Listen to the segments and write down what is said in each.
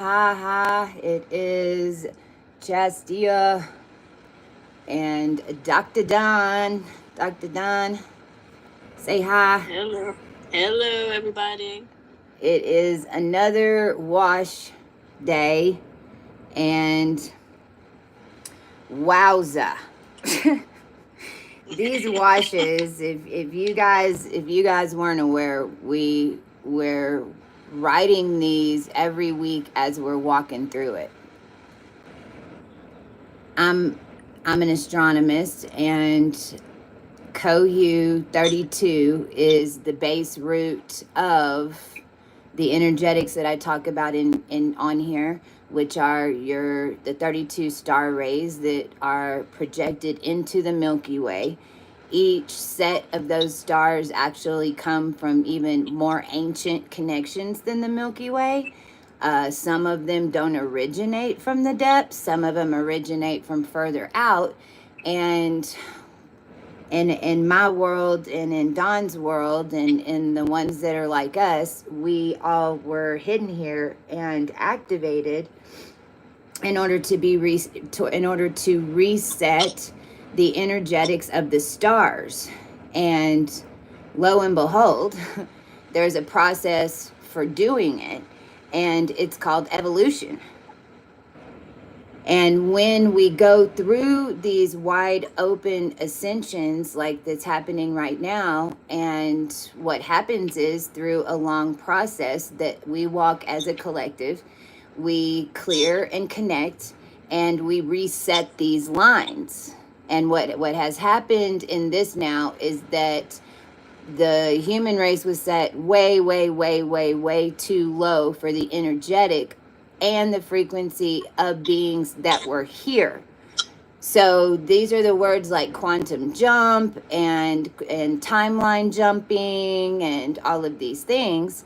Hi, it is Chastia and Dr. Don. Dr. Don, say hi. Hello. Hello, everybody. It is another wash day, and wowza. These washes, if you guys weren't aware, we're writing these every week as we're walking through it. I'm I'm an astronomist, and Cohu 32 is the base root of the energetics that I talk about in on here, which are the 32 star rays that are projected into the Milky Way. Each set of those stars actually come from even more ancient connections than the Milky Way. Some of them don't originate from the depths, some of them originate from further out. And in my world and in Don's world and in the ones that are like us, we all were hidden here and activated in order to in order to reset the energetics of the stars. And lo and behold, there's a process for doing it, and it's called evolution. And when we go through these wide open ascensions like that's happening right now, and what happens is through a long process that we walk as a collective, we clear and connect, and we reset these lines. And what has happened in this now is that the human race was set way, way, way, way, way too low for the energetic and the frequency of beings that were here. So these are the words like quantum jump and timeline jumping and all of these things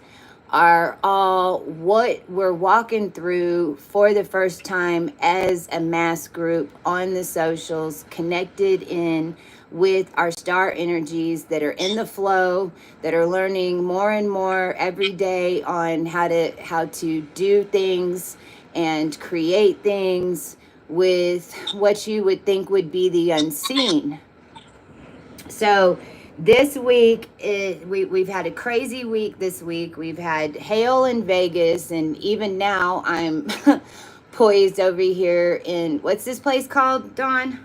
are all what we're walking through for the first time as a mass group on the socials, connected in with our star energies that are in the flow, that are learning more and more every day on how to do things and create things with what you would think would be the unseen. So this week we've had a crazy week. This week we've had hail in Vegas, and even now I'm poised over here in, what's this place called, Dawn?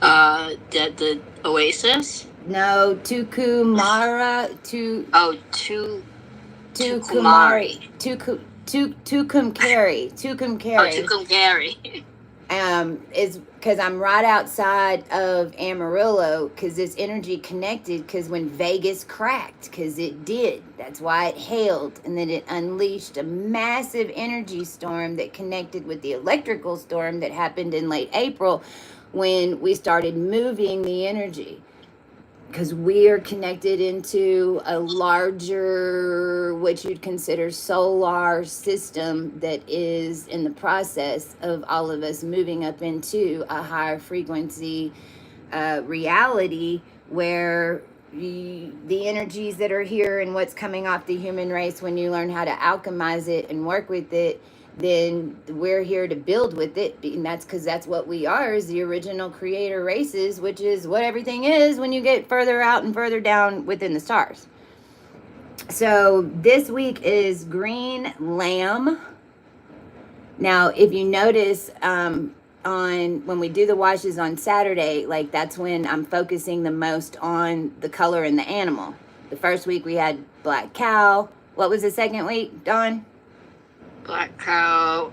The Oasis. No, Tucumara, Oh, Tucumari, Tucumari. Tucumcari, Oh, Tucumcari. Tucumcari. Is because I'm right outside of Amarillo, because this energy connected, because when Vegas cracked, because it did, that's why it hailed, and then it unleashed a massive energy storm that connected with the electrical storm that happened in late April when we started moving the energy, because we are connected into a larger, what you'd consider solar system that is in the process of all of us moving up into a higher frequency reality, where the energies that are here and what's coming off the human race, when you learn how to alchemize it and work with it, then we're here to build with it. And that's because that's what we are, is the original creator races, which is what everything is when you get further out and further down within the stars. So this week is Green Lamb. Now, if you notice, on when we do the washes on Saturday, like that's when I'm focusing the most on the color and the animal. The first week we had black cow. What was the second week, Dawn? Black cow.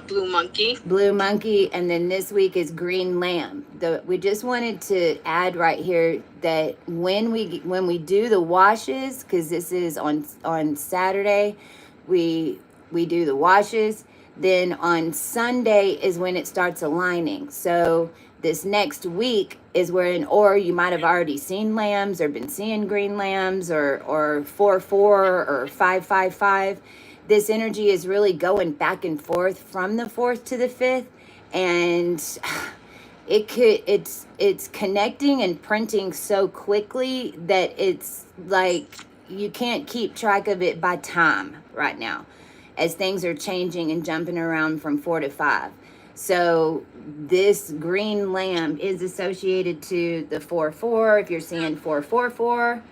Blue monkey. Blue monkey. And then this week is green lamb. We just wanted to add right here that when we do the washes, because this is on Saturday, we do the washes. Then on Sunday is when it starts aligning. So this next week is where, or you might have already seen lambs or been seeing green lambs, or 4-4 or 5-5-5. This energy is really going back and forth from the 4th to the 5th, and it's connecting and printing so quickly that it's like you can't keep track of it by time right now. as things are changing and jumping around from 4 to 5. So this green lamb is associated to the 4-4. If you're seeing 4-4-4,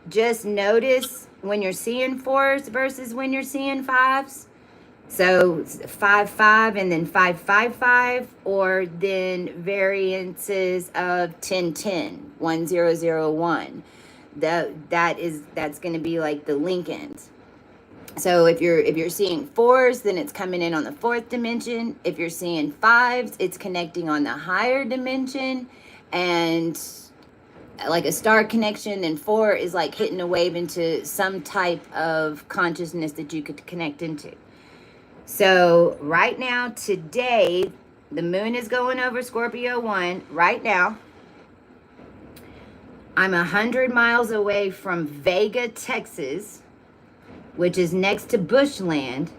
just notice when you're seeing 4s versus when you're seeing 5s. So 5-5 and then 5-5-5, or then variances of 10-10, 1-0-0-1. That's going to be like the Lincolns. So if you're seeing 4s, then it's coming in on the 4th dimension. If you're seeing 5s, it's connecting on the higher dimension, and like a star connection. And 4 is like hitting a wave into some type of consciousness that you could connect into. So right now, today, the moon is going over Scorpio 1 right now. I'm 100 miles away from Vega, Texas, which is next to Bushland,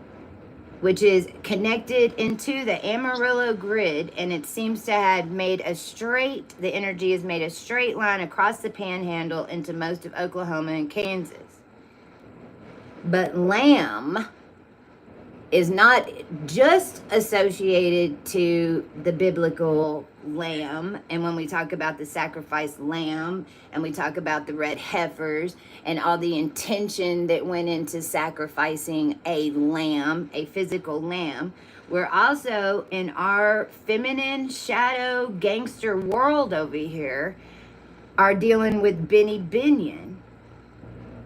which is connected into the Amarillo grid, and it seems to have made the energy has made a straight line across the panhandle into most of Oklahoma and Kansas. But Lamb is not just associated to the biblical lamb. And when we talk about the sacrificed lamb, and we talk about the red heifers and all the intention that went into sacrificing a lamb, a physical lamb, we're also in our feminine shadow gangster world over here are dealing with Benny Binion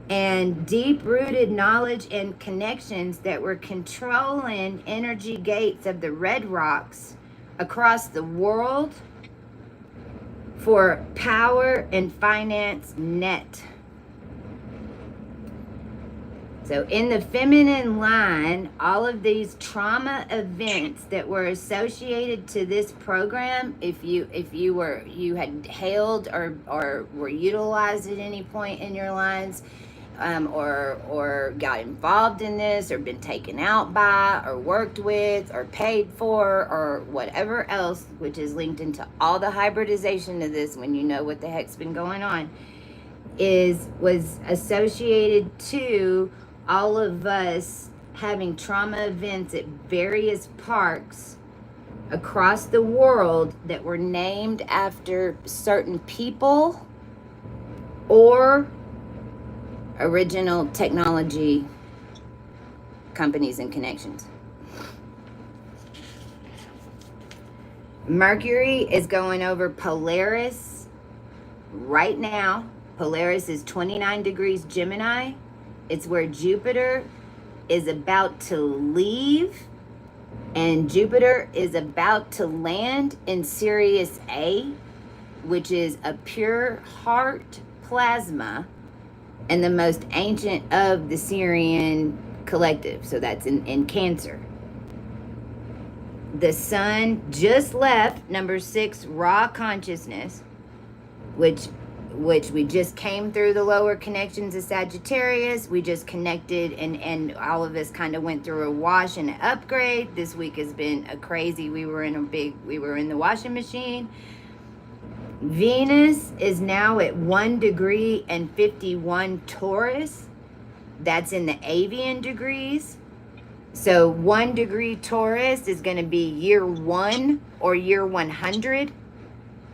and deep-rooted knowledge and connections that were controlling energy gates of the red rocks across the world for power and finance net. So in the feminine line, all of these trauma events that were associated to this program, if you had hailed or were utilized at any point in your lines, or got involved in this, or been taken out by, or worked with, or paid for, or whatever else, which is linked into all the hybridization of this when you know what the heck's been going on, was associated to all of us having trauma events at various parks across the world that were named after certain people or original technology companies and connections. Mercury is going over Polaris right now. Polaris is 29 degrees Gemini. It's where Jupiter is about to leave, and Jupiter is about to land in Sirius A, which is a pure heart plasma and the most ancient of the Sirian collective. So that's in Cancer. The sun just left number 6, raw consciousness, which we just came through the lower connections of Sagittarius. We just connected, and all of us kind of went through a wash and an upgrade. This week has been a crazy, we were in the washing machine. Venus is now at 1 degree and 51 Taurus. That's in the avian degrees. So 1 degree Taurus is going to be year 1 or year 100.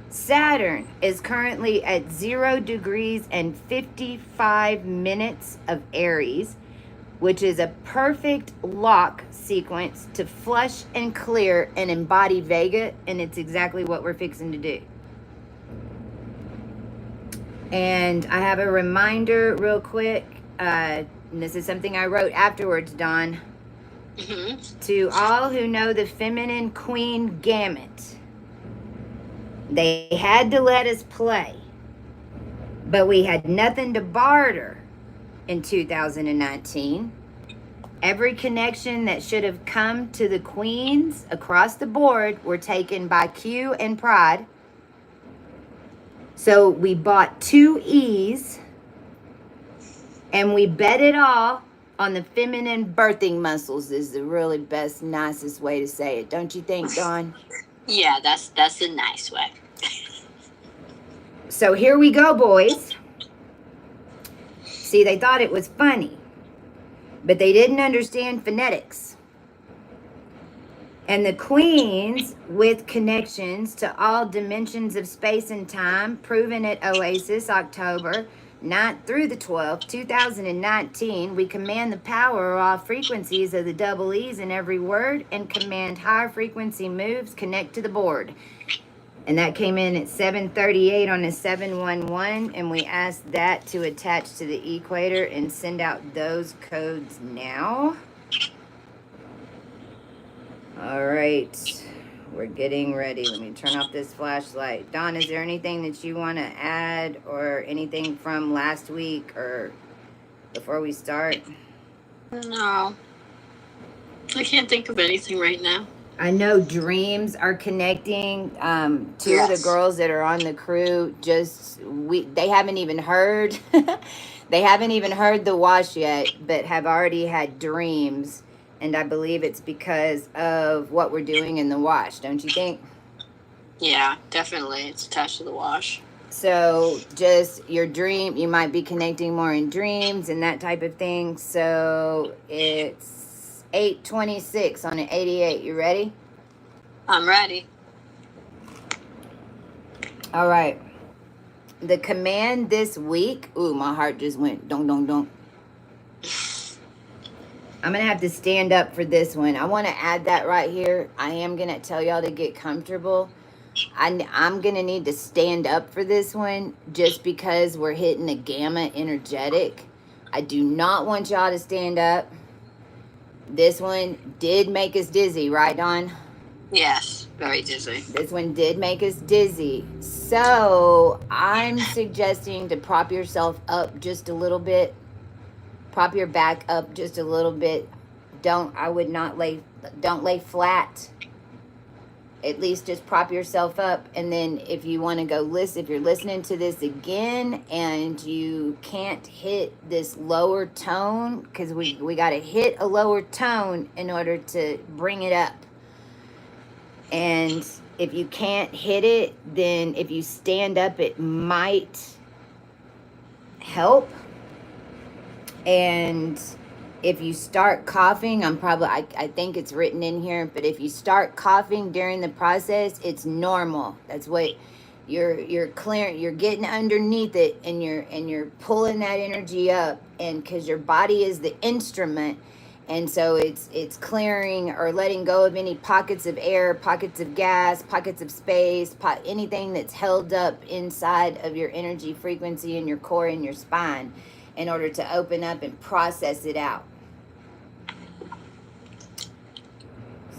Saturn is currently at 0 degrees and 55 minutes of Aries, which is a perfect lock sequence to flush and clear and embody Vega, and it's exactly what we're fixing to do. And I have a reminder real quick, and this is something I wrote afterwards, Dawn. To all who know the feminine queen gamut, they had to let us play, but we had nothing to barter in 2019. Every connection that should have come to the queens across the board were taken by Q and Pride. So we bought 2 E's, and we bet it all on the feminine birthing muscles is the really best, nicest way to say it. Don't you think, Dawn? Yeah, that's a nice way. So here we go, boys. See, they thought it was funny. but they didn't understand phonetics. And the queens with connections to all dimensions of space and time, proven at Oasis, October 9th through the 12th, 2019. We command the power of all frequencies of the double E's in every word and command higher frequency moves connect to the board. And that came in at 7:38 on a 711, and we asked that to attach to the equator and send out those codes now. All right, we're getting ready. Let me turn off this flashlight. Dawn, is there anything that you want to add or anything from last week or before we start? No. I can't think of anything right now. I know dreams are connecting. Two of the girls that are on the crew they haven't even heard they haven't even heard the wash yet, but have already had dreams, and I believe it's because of what we're doing in the wash, don't you think? Yeah, definitely. It's attached to the wash. So just your dream, you might be connecting more in dreams and that type of thing. So it's 8:26 on an 88. You ready? I'm ready. All right. The command this week. Ooh, my heart just went dong, dong, dong. I'm going to have to stand up for this one. I want to add that right here. I am going to tell y'all to get comfortable. I'm going to need to stand up for this one just because we're hitting a gamma energetic. I do not want y'all to stand up. This one did make us dizzy, right, Dawn? Yes, very dizzy. This one did make us dizzy. So I'm suggesting to prop yourself up just a little bit. Prop your back up just a little bit. Don't lay flat. At least just prop yourself up. And then if you want to go listen, if you're listening to this again and you can't hit this lower tone, because we got to hit a lower tone in order to bring it up. And if you can't hit it, then if you stand up, it might help. And if you start coughing, I think it's written in here, but if you start coughing during the process, it's normal. That's what you're clearing, you're getting underneath it, and you're pulling that energy up, and because your body is the instrument, and so it's clearing or letting go of any pockets of air, pockets of gas, pockets of space, anything that's held up inside of your energy frequency in your core and your spine, in order to open up and process it out.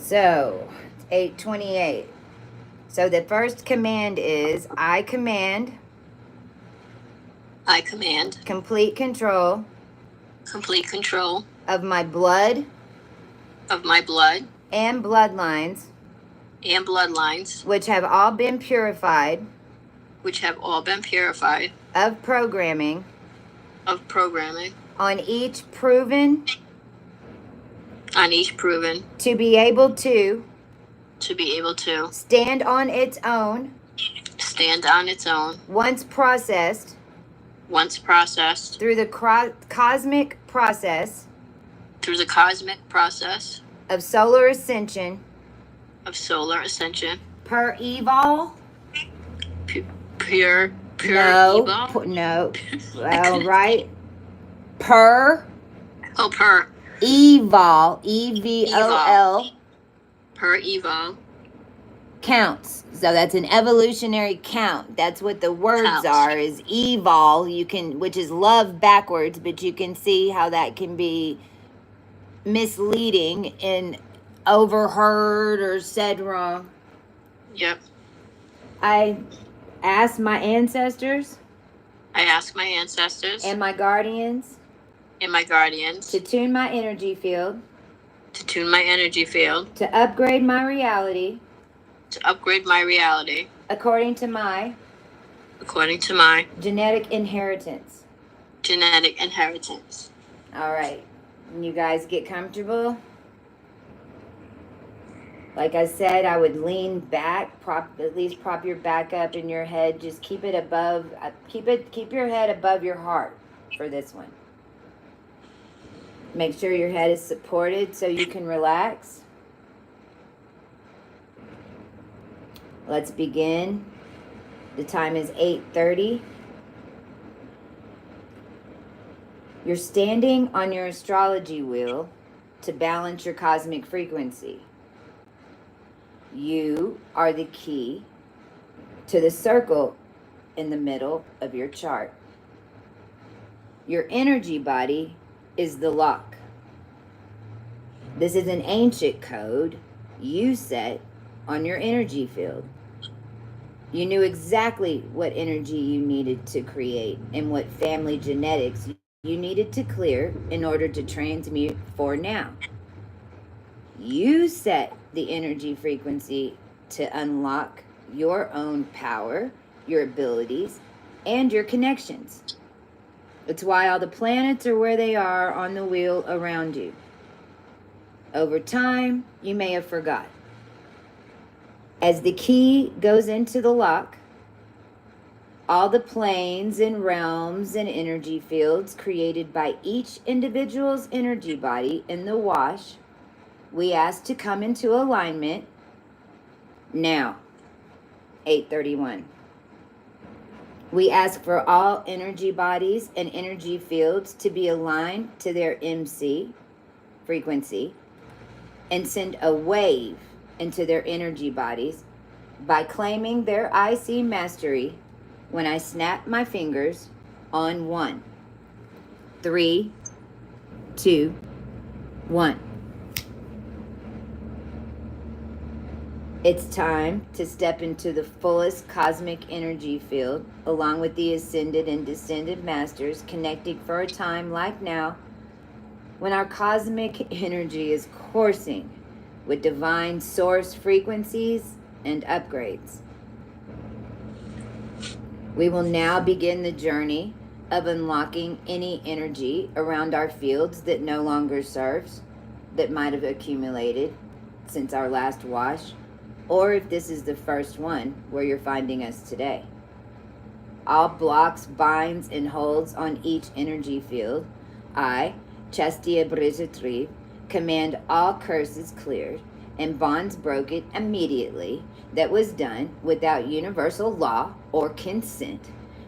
So, 8:28. So the first command is, I command complete control of my blood and bloodlines which have all been purified of programming on each proven to be able to stand on its own once processed through the cosmic process of solar ascension per evol. Pure No, evil? no. Well, right. Per Per evol, EVOL per evil counts. So that's an evolutionary count. That's what the words Counts. are, is evol. Which is love backwards, but you can see how that can be misleading and overheard or said wrong. Yep. I asked my ancestors and and my guardians my guardians to tune my energy field, to upgrade my reality upgrade my reality according to my according to my genetic inheritance. All right. You guys get comfortable? Like I said, I would lean back, at least prop your back up in your head. Just keep it above, keep your head above your heart for this one. Make sure your head is supported so you can relax. Let's begin. The time is 8:30. You're standing on your astrology wheel to balance your cosmic frequency. You are the key to the circle in the middle of your chart. Your energy body is the lock. This is an ancient code you set on your energy field. You knew exactly what energy you needed to create and what family genetics you needed to clear in order to transmute for now. You set the energy frequency to unlock your own power, your abilities, and your connections. It's why all the planets are where they are on the wheel around you. Over time, you may have forgot. As the key goes into the lock, all the planes and realms and energy fields created by each individual's energy body in the wash, we ask to come into alignment now, 8:31. We ask for all energy bodies and energy fields to be aligned to their MC frequency and send a wave into their energy bodies by claiming their IC mastery when I snap my fingers on 1. 3, 2, 1. It's time to step into the fullest cosmic energy field, along with the ascended and descended masters, connecting for a time like now, when our cosmic energy is coursing with divine source frequencies and upgrades. We will now begin the journey of unlocking any energy around our fields that no longer serves, that might have accumulated since our last wash, or if this is the first one where you're finding us today. All blocks, binds, and holds on each energy field, I, Chastia Brisatriv, command all curses cleared and bonds broken immediately. That was done without universal law or consent.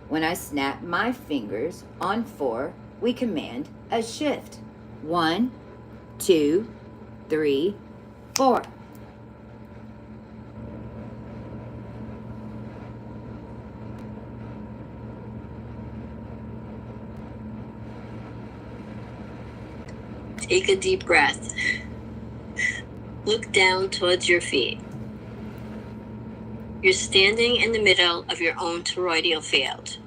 When I snap my fingers on 4, we command a shift. 1, 2, 3, 4. Take a deep breath. Look down towards your feet. You're standing in the middle of your own toroidal field.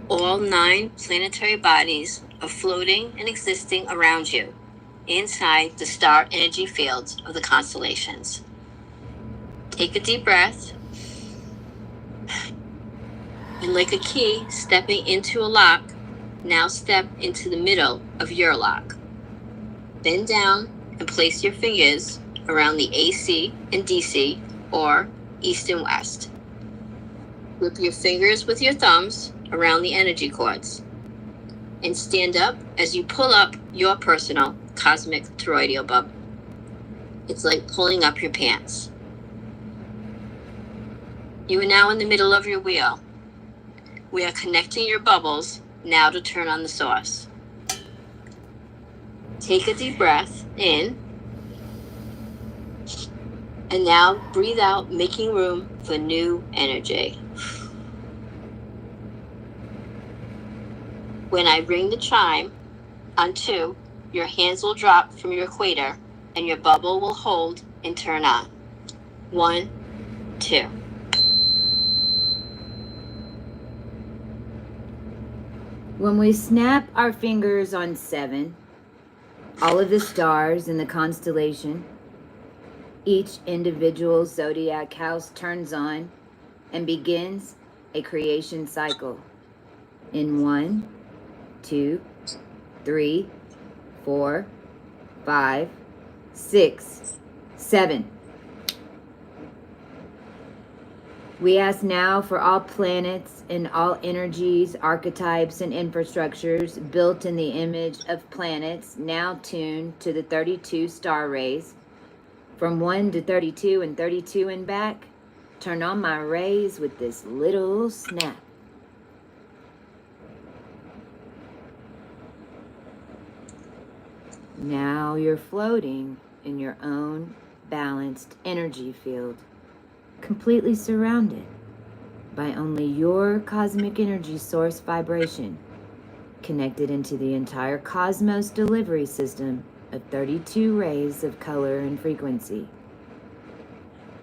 All 9 planetary bodies are floating and existing around you, inside the star energy fields of the constellations. Take a deep breath. And like a key stepping into a lock, now step into the middle of your lock. Bend down and place your fingers around the AC and DC, or east and west. Grip your fingers with your thumbs around the energy cords and stand up as you pull up your personal cosmic toroidal bubble. It's like pulling up your pants. You are now in the middle of your wheel. We are connecting your bubbles now to turn on the source. Take a deep breath in, and now breathe out, making room for new energy. When I ring the chime on 2, your hands will drop from your equator and your bubble will hold and turn on. 1, 2. When we snap our fingers on 7, all of the stars in the constellation, each individual zodiac house turns on and begins a creation cycle in 1, 2, 3, 4, 5, 6, 7. We ask now for all planets and all energies, archetypes, and infrastructures built in the image of planets now tuned to the 32 star rays. From 1 to 32 and 32 and back, turn on my rays with this little snap. Now you're floating in your own balanced energy field, completely surrounded by only your cosmic energy source vibration, connected into the entire cosmos delivery system of 32 rays of color and frequency.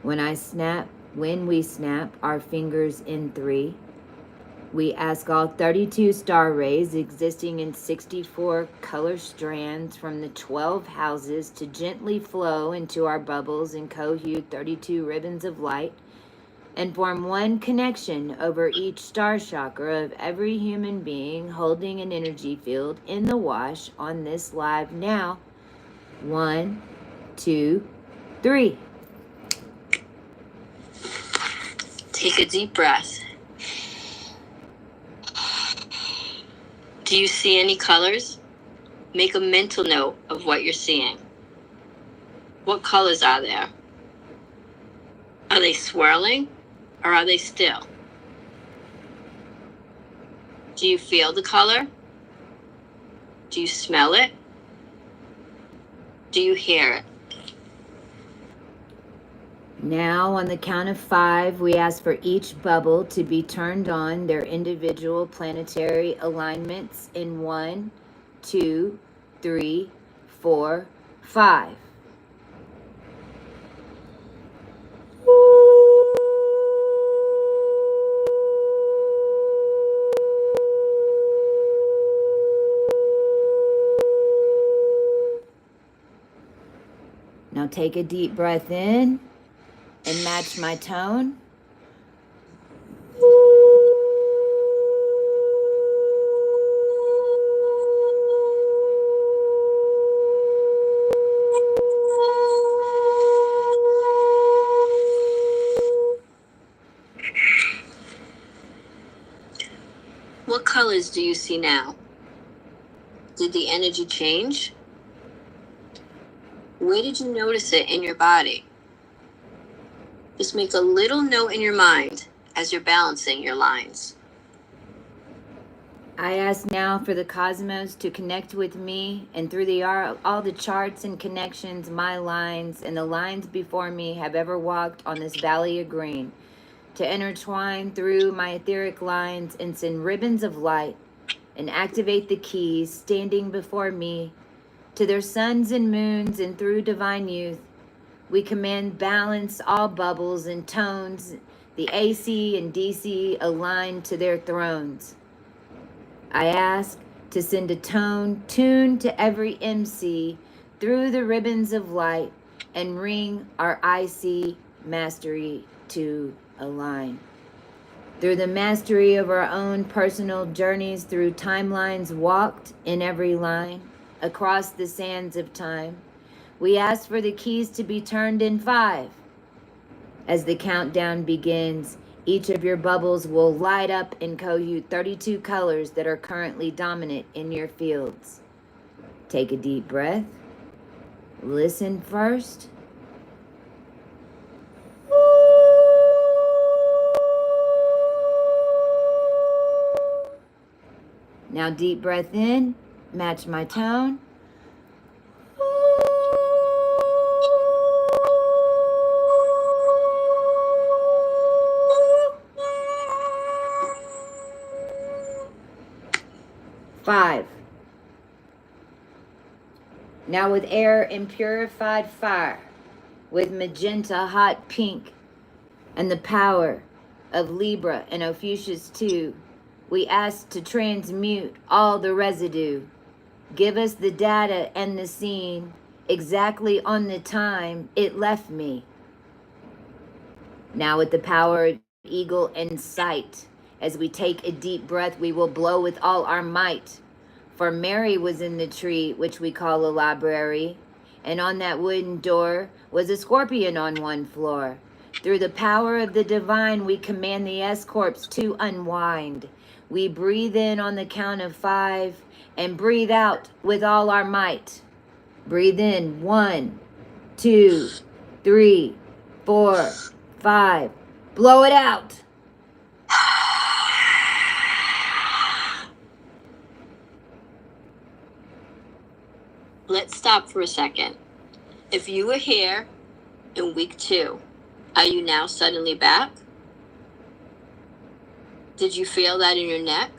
When we snap our fingers in 3, we ask all 32 star rays existing in 64 color strands from the 12 houses to gently flow into our bubbles and co-hue 32 ribbons of light and form one connection over each star chakra of every human being holding an energy field in the wash on this live now. 1, 2, 3. Take a deep breath. Do you see any colors? Make a mental note of what you're seeing. What colors are there? Are they swirling or are they still? Do you feel the color? Do you smell it? Do you hear it? Now, on the count of 5, we ask for each bubble to be turned on their individual planetary alignments in 1, 2, 3, 4, 5. Now take a deep breath in and match my tone. What colors do you see now? Did the energy change? Where did you notice it in your body? Just make a little note in your mind as you're balancing your lines. I ask now for the cosmos to connect with me, and through all the charts and connections my lines and the lines before me have ever walked on this valley of green, to intertwine through my etheric lines and send ribbons of light and activate the keys standing before me to their suns and moons, and through divine youth we command balance all bubbles and tones, the AC and DC aligned to their thrones. I ask to send a tone tuned to every MC through the ribbons of light and ring our IC mastery to align. Through the mastery of our own personal journeys, through timelines walked in every line, across the sands of time, we ask for the keys to be turned in 5. As the countdown begins, each of your bubbles will light up and co-hue 32 colors that are currently dominant in your fields. Take a deep breath. Listen first. Now deep breath in, match my tone. 5. Now with air and purified fire, with magenta hot pink, and the power of Libra and Ophiuchus 2, we ask to transmute all the residue. Give us the data and the scene exactly on the time it left me. Now with the power of eagle and sight, as we take a deep breath, we will blow with all our might. For Mary was in the tree, which we call a library, and on that wooden door was a scorpion on one floor. Through the power of the divine, we command the S-corps to unwind. We breathe in on the count of 5 and breathe out with all our might. Breathe in 1, 2, 3, 4, 5. Blow it out. Let's stop for a second. If you were here in week 2, are you now suddenly back? Did you feel that in your neck?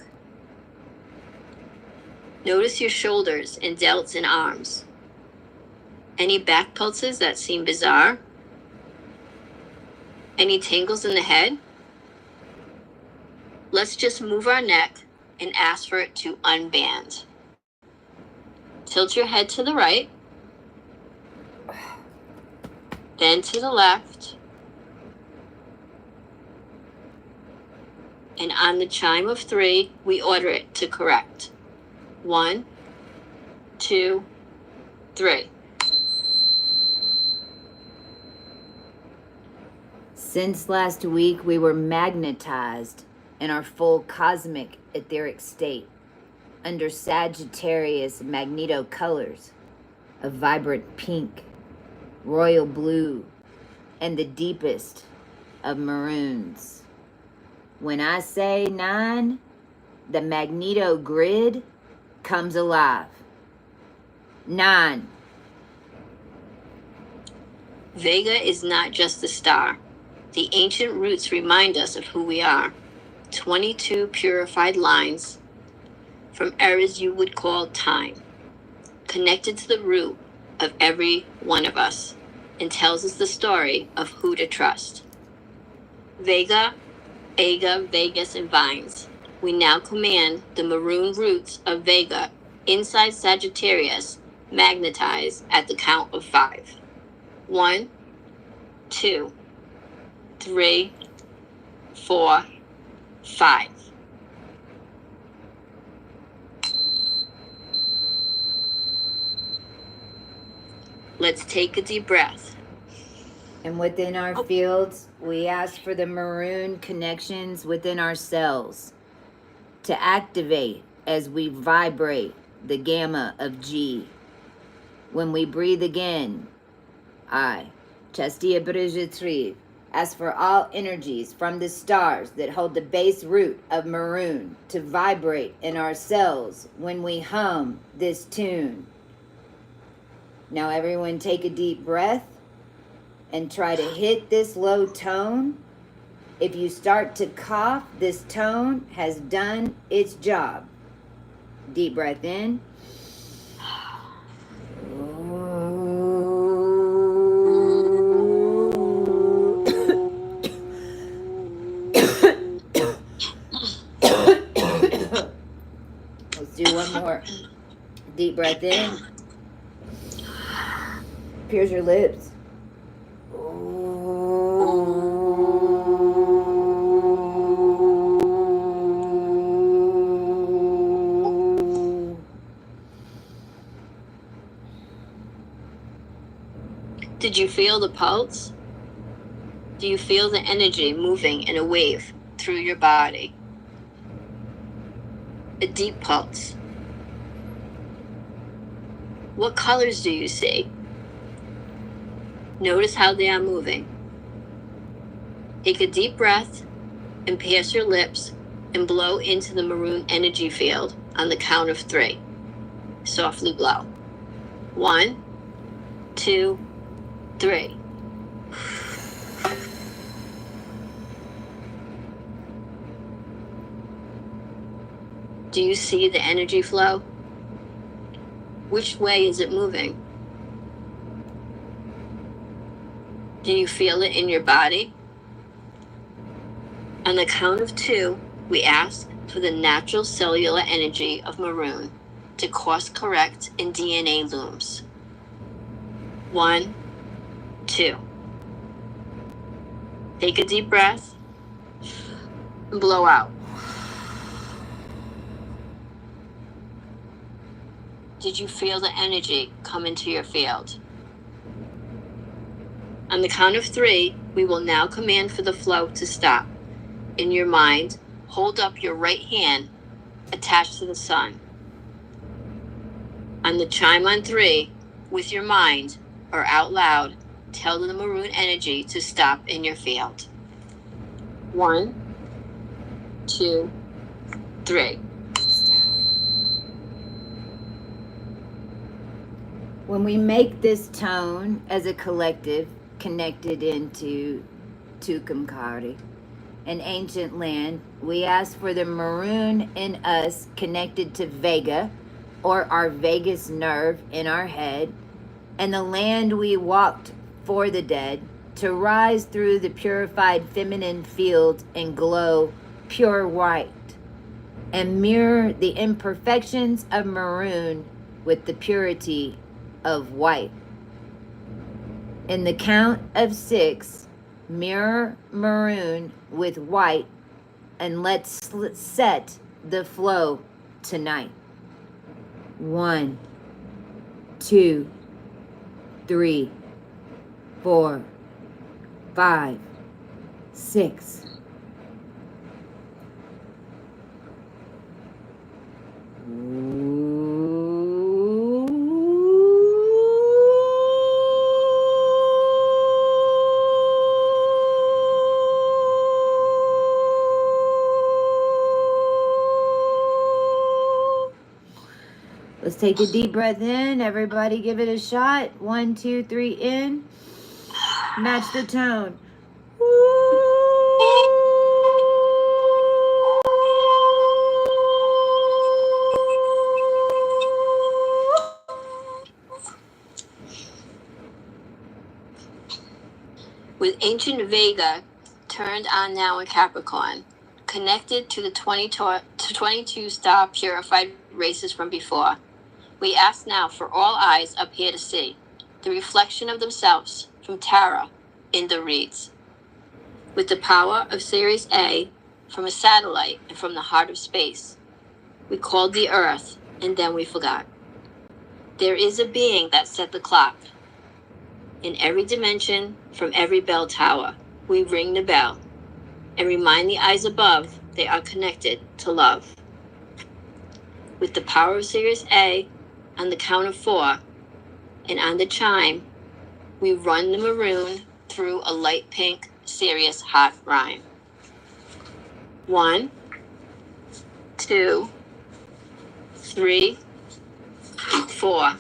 Notice your shoulders and delts and arms. Any back pulses that seem bizarre? Any tingles in the head? Let's just move our neck and ask for it to unband. Tilt your head to the right, then to the left, and on the chime of 3, we order it to correct. 1, 2, 3. Since last week, we were magnetized in our full cosmic etheric state under Sagittarius magneto colors of vibrant pink, royal blue, and the deepest of maroons. When I say 9, the magneto grid comes alive. 9. Vega is not just a star. The ancient roots remind us of who we are. 22 purified lines from eras you would call time, connected to the root of every one of us, and tells us the story of who to trust. Vega, Ega, Vegas, and Vines. We now command the maroon roots of Vega inside Sagittarius magnetize at the count of 5. 1, 2, 3, 4, 5. Let's take a deep breath. And within our fields, we ask for the maroon connections within our cells to activate as we vibrate the gamma of G. When we breathe again, I, Chastia Brigitrive, ask for all energies from the stars that hold the base root of maroon to vibrate in our cells when we hum this tune. Now everyone take a deep breath and try to hit this low tone. If you start to cough, this tone has done its job. Deep breath in. Let's do one more. Deep breath in. Pierce your lips. Did you feel the pulse? Do you feel the energy moving in a wave through your body? A deep pulse. What colors do you see? Notice how they are moving. Take a deep breath and pierce your lips and blow into the maroon energy field on the count of 3. Softly blow. 1, 2, 3. Do you see the energy flow? Which way is it moving? Do you feel it in your body? On the count of 2, we ask for the natural cellular energy of maroon to course correct in DNA looms. 1, 2. Take a deep breath and blow out. Did you feel the energy come into your field? On the count of 3, We will now command for the flow to stop. In your mind, hold up your right hand attached to the sun. On the chime on 3, with your mind or out loud, tell the maroon energy to stop in your field. 1, 2, 3. When we make this tone as a collective connected into Tucumcari, an ancient land, we ask for the maroon in us connected to Vega, or our vagus nerve in our head, and the land we walked for the dead, to rise through the purified feminine field and glow pure white, and mirror the imperfections of maroon with the purity of white. In the count of 6, mirror maroon with white, and let's set the flow tonight. 1, 2, 3, 4, 5, 6. Let's take a deep breath in. Everybody give it a shot. 1, 2, 3, in. Match the tone. With ancient Vega turned on now in Capricorn, connected to the 22 star purified races from before, we ask now for all eyes up here to see the reflection of themselves from Tara in the reeds. With the power of Sirius A from a satellite and from the heart of space, we called the earth and then we forgot. There is a being that set the clock. In every dimension, from every bell tower, we ring the bell and remind the eyes above they are connected to love. With the power of Sirius A, on the count of 4, and on the chime, we run the maroon through a light pink, serious, hot rhyme. 1, 2, 3, 4.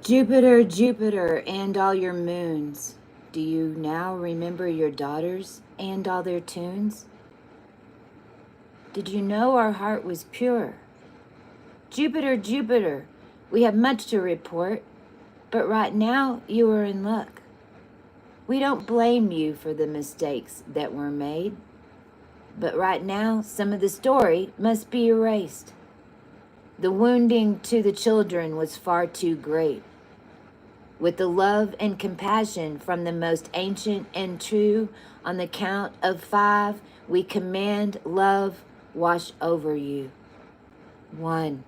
Jupiter, Jupiter, and all your moons, do you now remember your daughters and all their tunes? Did you know our heart was pure? Jupiter, Jupiter, we have much to report, but right now you are in luck. We don't blame you for the mistakes that were made, but right now some of the story must be erased. The wounding to the children was far too great. With the love and compassion from the most ancient and true, on the count of 5, we command love wash over you. 1,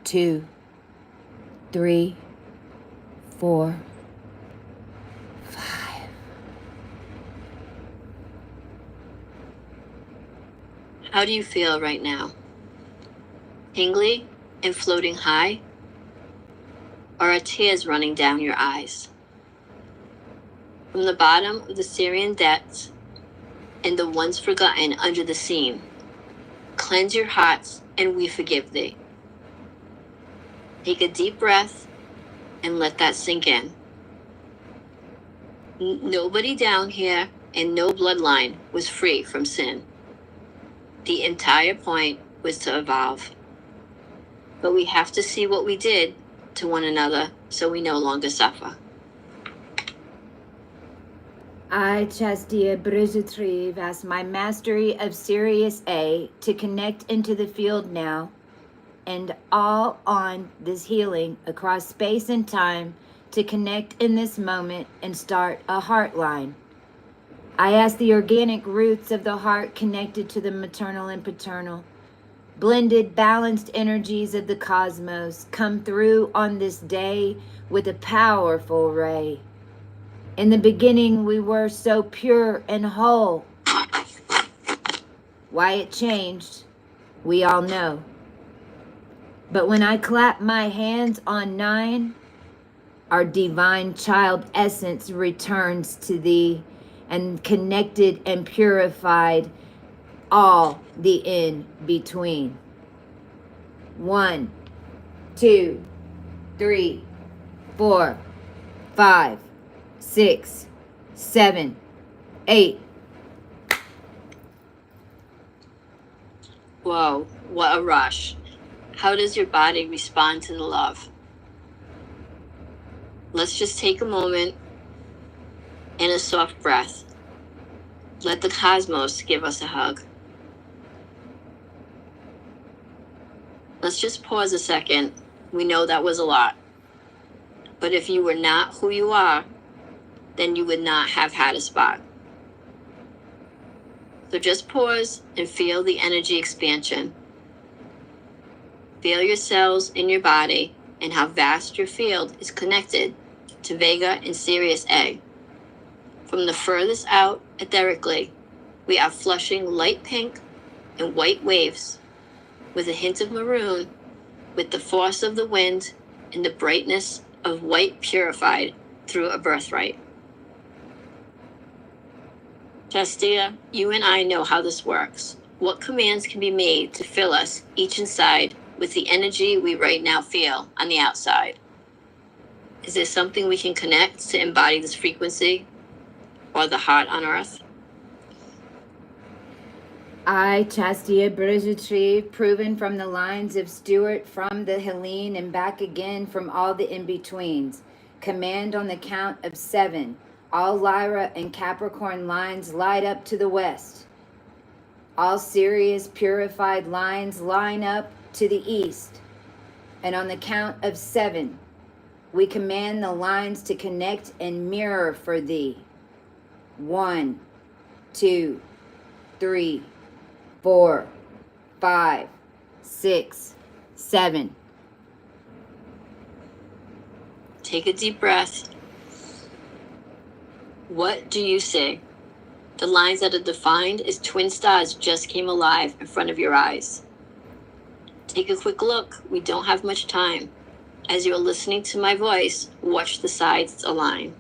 2, 3, 4, 5. How do you feel right now? Tingly and floating high? Or are tears running down your eyes? From the bottom of the Syrian depths and the ones forgotten under the seam, cleanse your hearts and we forgive thee. Take a deep breath and let that sink in. Nobody down here and no bloodline was free from sin. The entire point was to evolve. But we have to see what we did to one another so we no longer suffer. I, Chastia Brigitrive, ask my mastery of Sirius A to connect into the field now, and all on this healing across space and time to connect in this moment and start a heart line. I ask the organic roots of the heart connected to the maternal and paternal Blended, balanced energies of the cosmos come through on this day with a powerful ray. In the beginning, we were so pure and whole. Why it changed, we all know. But when I clap my hands on 9, our divine child essence returns to thee, and connected and purified all the in between. 1, 2, 3, 4, 5, 6, 7, 8. Whoa, what a rush. How does your body respond to the love? Let's just take a moment and a soft breath. Let the cosmos give us a hug. Let's just pause a second. We know that was a lot. But if you were not who you are, then you would not have had a spot. So just pause and feel the energy expansion. Feel your cells in your body and how vast your field is connected to Vega and Sirius A. From the furthest out etherically, we are flushing light pink and white waves with a hint of maroon, with the force of the wind and the brightness of white purified through a birthright. Chastia, you and I know how this works. What commands can be made to fill us, each inside, with the energy we right now feel on the outside? Is there something we can connect to embody this frequency, or the heart on earth? I, Chastia Brigitte, proven from the lines of Stuart, from the Helene, and back again from all the in-betweens, command on the count of 7. All Lyra and Capricorn lines light up to the west. All Sirius purified lines line up to the east. And on the count of 7, we command the lines to connect and mirror for thee. 1, 2, 3, 4, 5, 6, 7. Take a deep breath. What do you see? The lines that are defined as twin stars just came alive in front of your eyes. Take a quick look. We don't have much time. As you're listening to my voice, watch the sides align.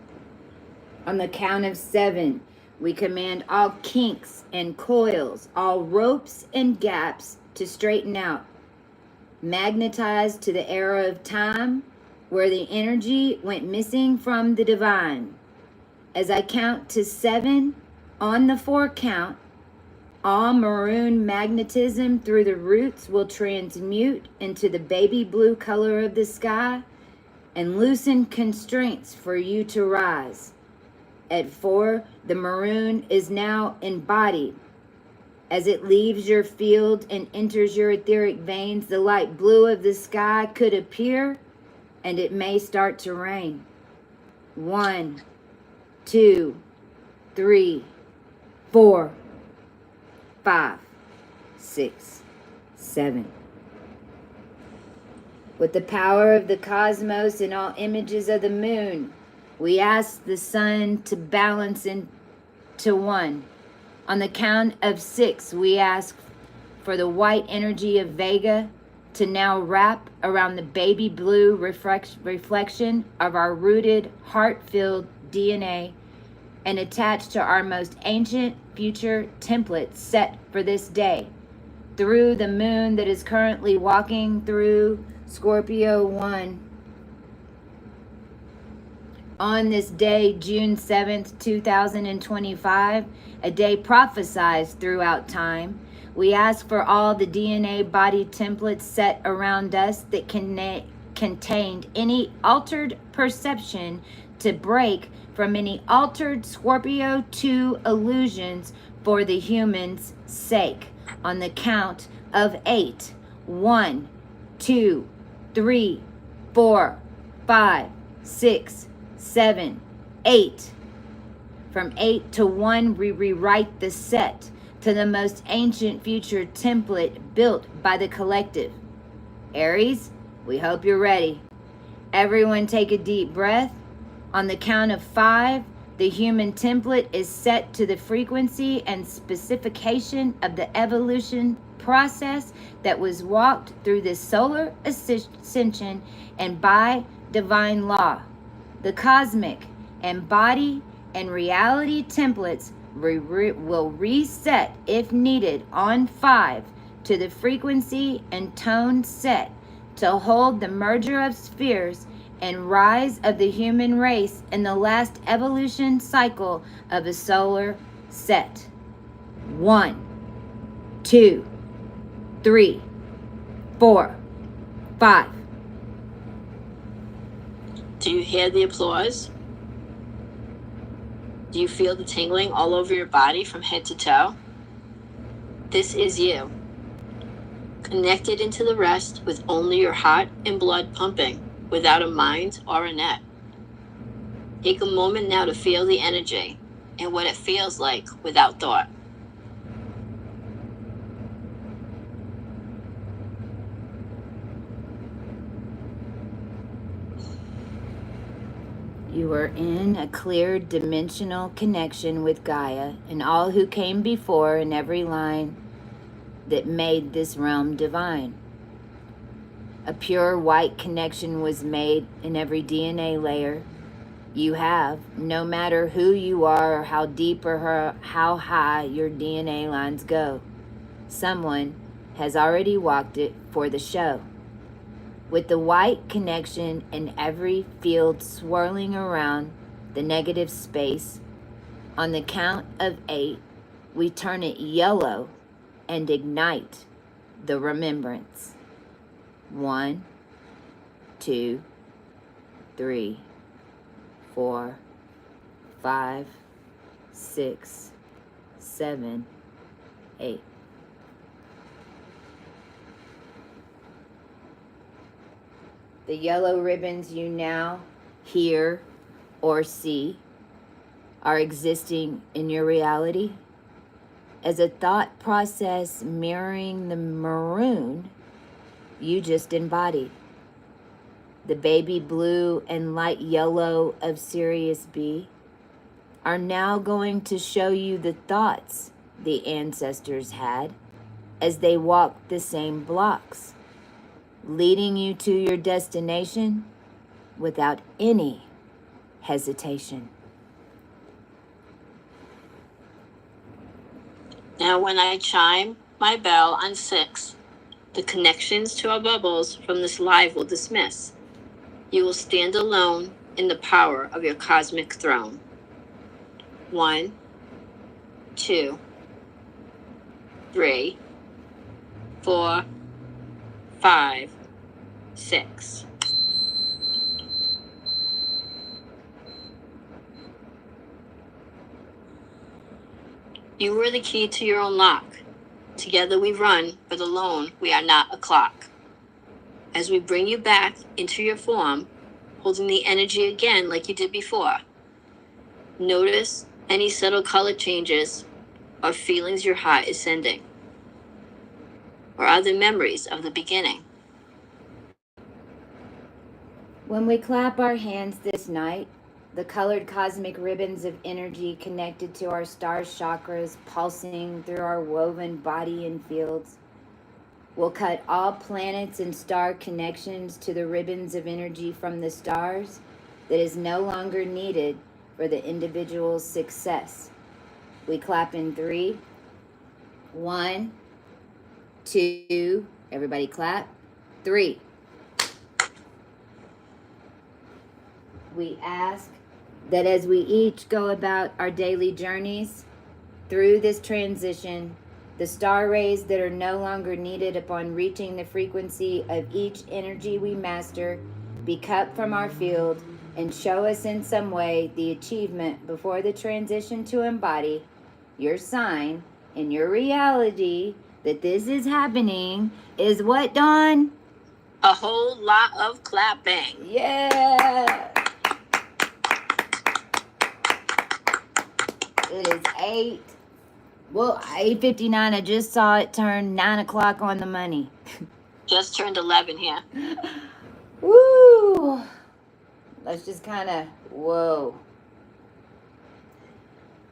On the count of 7, we command all kinks and coils, all ropes and gaps to straighten out. Magnetized to the era of time where the energy went missing from the divine. As I count to 7, on the 4 count, all maroon magnetism through the roots will transmute into the baby blue color of the sky and loosen constraints for you to rise. At 4, the maroon is now embodied. As it leaves your field and enters your etheric veins, the light blue of the sky could appear, and it may start to rain. 1, 2, 3, 4, 5, 6, 7. With the power of the cosmos and all images of the moon, we ask the sun to balance into 1. On the count of 6, we ask for the white energy of Vega to now wrap around the baby blue reflection of our rooted, heart-filled DNA and attach to our most ancient future templates set for this day through the moon that is currently walking through Scorpio 1. On this day, June 7th, 2025, a day prophesied throughout time, we ask for all the DNA body templates set around us that contained any altered perception to break from any altered Scorpio 2 illusions for the human's sake. On the count of 8. 1, 2, 3, 4, 5, 6, 7, 8. From 8 to 1, we rewrite the set to the most ancient future template built by the collective. Aries, we hope you're ready. Everyone take a deep breath. On the count of 5, the human template is set to the frequency and specification of the evolution process that was walked through the solar ascension and by divine law. The cosmic and body and reality templates will reset if needed on 5 to the frequency and tone set to hold the merger of spheres and rise of the human race in the last evolution cycle of a solar set. 1, 2, 3, 4, 5. Do you hear the applause? Do you feel the tingling all over your body from head to toe? This is you, connected into the rest with only your heart and blood pumping, without a mind or a net. Take a moment now to feel the energy and what it feels like without thought. You are in a clear dimensional connection with Gaia and all who came before in every line that made this realm divine. A pure white connection was made in every DNA layer you have, no matter who you are or how deep or how high your DNA lines go. Someone has already walked it for the show. With the white connection in every field swirling around the negative space, on the count of 8, we turn it yellow and ignite the remembrance. 1, 2, 3, 4, 5, 6, 7, 8. The yellow ribbons you now hear or see are existing in your reality as a thought process mirroring the maroon you just embodied. The baby blue and light yellow of Sirius B are now going to show you the thoughts the ancestors had as they walked the same blocks, leading you to your destination without any hesitation. Now when I chime my bell on 6, the connections to our bubbles from this live will dismiss. You will stand alone in the power of your cosmic throne. 1, 2, 3, 4, 5, 6. You were the key to your own lock. Together we run, but alone we are not a clock. As we bring you back into your form, holding the energy again like you did before. Notice any subtle color changes or feelings your heart is sending, or other memories of the beginning. When we clap our hands this night, the colored cosmic ribbons of energy connected to our stars' chakras pulsing through our woven body and fields will cut all planets and star connections to the ribbons of energy from the stars that is no longer needed for the individual's success. We clap in 3, 1, 2, everybody clap, 3. We ask that as we each go about our daily journeys through this transition, the star rays that are no longer needed upon reaching the frequency of each energy we master be cut from our field and show us in some way the achievement before the transition to embody your sign and your reality that this is happening is what, Dawn? A whole lot of clapping. Yeah. It is 8 Well, 8:59. I just saw it turn 9 o'clock on the money. Just turned 11 here. Woo! Let's just kind of, whoa.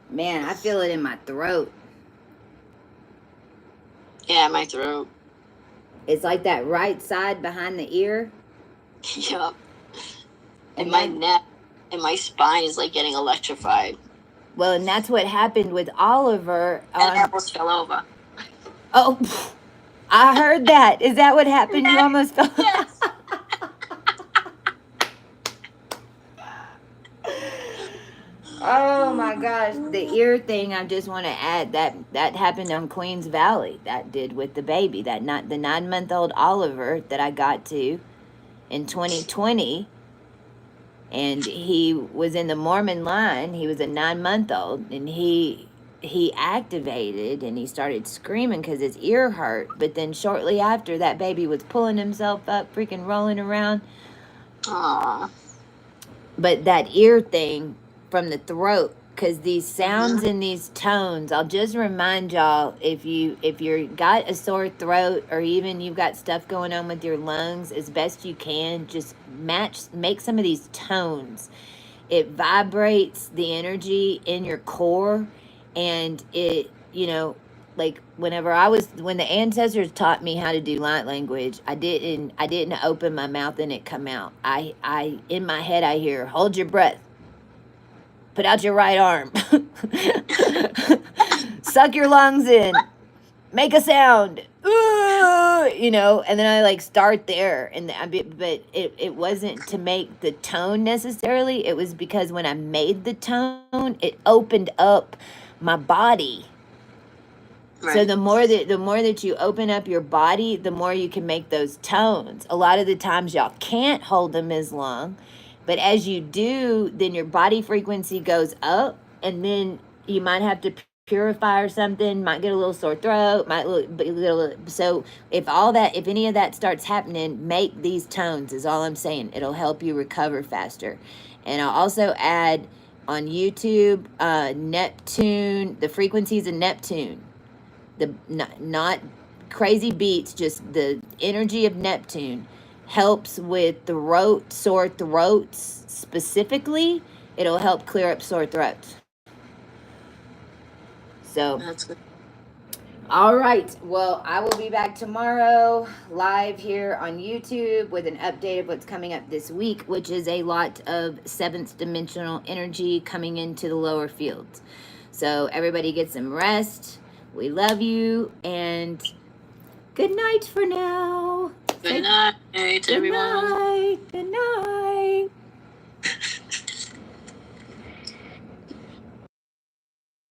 Man, I feel it in my throat. Yeah, my throat. It's like that right side behind the ear. Yep. And my neck and my spine is like getting electrified. Well, and that's what happened with Oliver. And I almost fell over. Oh, I heard that. Is that what happened? You almost fell. Yes. Oh my gosh, the ear thing. I just want to add that happened on Queens Valley. That did with the baby. That not the 9-month-old Oliver that I got to in 2020, and he was in the Mormon line. He was a 9-month-old, and he activated and he started screaming because his ear hurt. But then shortly after, that baby was pulling himself up, freaking rolling around. Aww. But that ear thing from the throat, because these sounds and these tones, I'll just remind y'all, if you're got a sore throat, or even you've got stuff going on with your lungs, as best you can, just make some of these tones. It vibrates the energy in your core, and it, like when the ancestors taught me how to do light language, I didn't open my mouth and it come out. I in my head I hear, hold your breath, put out your right arm, suck your lungs in, make a sound, and then I like start there, but it wasn't to make the tone necessarily. It was because when I made the tone, it opened up my body. Right. So the more that you open up your body, the more you can make those tones. A lot of the times y'all can't hold them as long, but as you do, then your body frequency goes up, and then you might have to purify or something, might get a little sore throat, so if any of that starts happening, make these tones is all I'm saying. It'll help you recover faster. And I'll also add on YouTube, Neptune, the frequencies of Neptune. The not crazy beats, just the energy of Neptune helps with sore throats specifically. It'll help clear up sore throats. So that's good. All right. Well, I will be back tomorrow live here on YouTube with an update of what's coming up this week, which is a lot of 7th dimensional energy coming into the lower fields. So everybody get some rest. We love you, and good night for now. Good night, everyone. Good night. Good night.